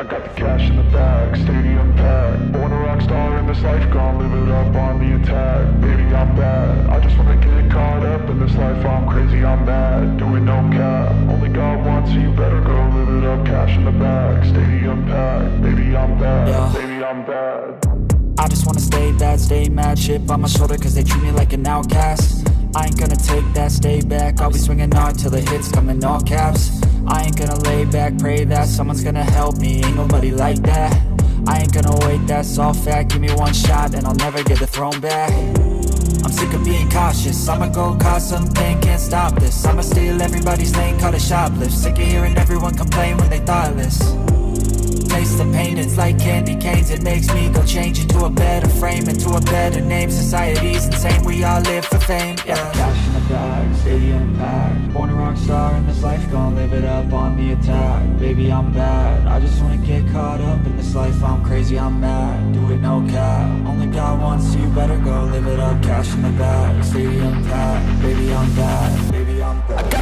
I got the cash in the bag, stadium packed. Born a rock star in this life, gon' live it up on the attack. Baby, I'm bad, I just wanna get caught up in this life. I'm crazy, I'm mad, doing no cap. Only God wants, so you better go live it up. Cash in the bag, stadium packed. Baby, I'm bad, Yeah. baby, I'm bad. I just wanna stay bad, stay mad. Chip on my shoulder cause they treat me like an outcast. I ain't gonna take that, stay back. I'll be swinging hard till the hits come in all caps. I ain't gonna lay back, pray that someone's gonna help me. Ain't nobody like that. I ain't gonna wait, that's all fact. Give me one shot and I'll never get the throne back. I'm sick of being cautious. I'ma go cause something, can't stop this. I'ma steal everybody's lane, call it shoplift. Sick of hearing everyone complain when they thoughtless. Taste the pain, it's like candy canes. It makes me go change into a better frame, into a better name. Society's insane, we all live for fame, yeah. Cash in the bag, stadium packed. Born a rock star in this life, gon' live it up on the attack. Baby, I'm bad, I just wanna get caught up in this life. I'm crazy, I'm mad, do it no cap. Only God wants, so you better go live it up. Cash in the bag, stadium packed. Baby, I'm bad, baby, I'm bad.